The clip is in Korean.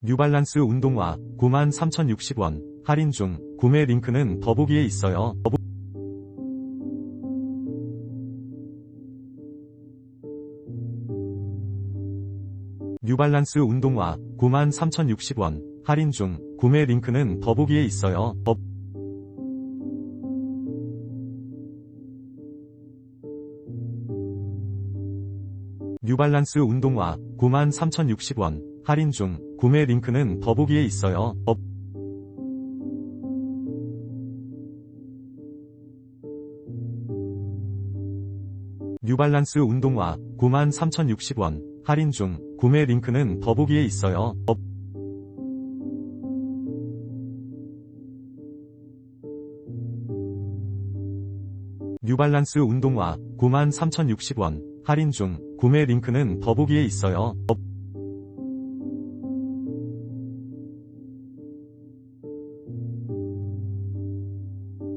뉴발란스 운동화 93,060원 할인 중. 구매 링크는 더보기에 있어요. 뉴발란스 운동화 93,060원 할인 중. 구매 링크는 더보기에 있어요. 뉴발란스 운동화 93,060원 할인 중. 구매 링크는 더보기에 있어요. 뉴발란스 운동화 93,060원 할인 중. 구매 링크는 더보기에 있어요. 뉴발란스 운동화 93,060원 할인 중. 구매 링크는 더보기에 있어요.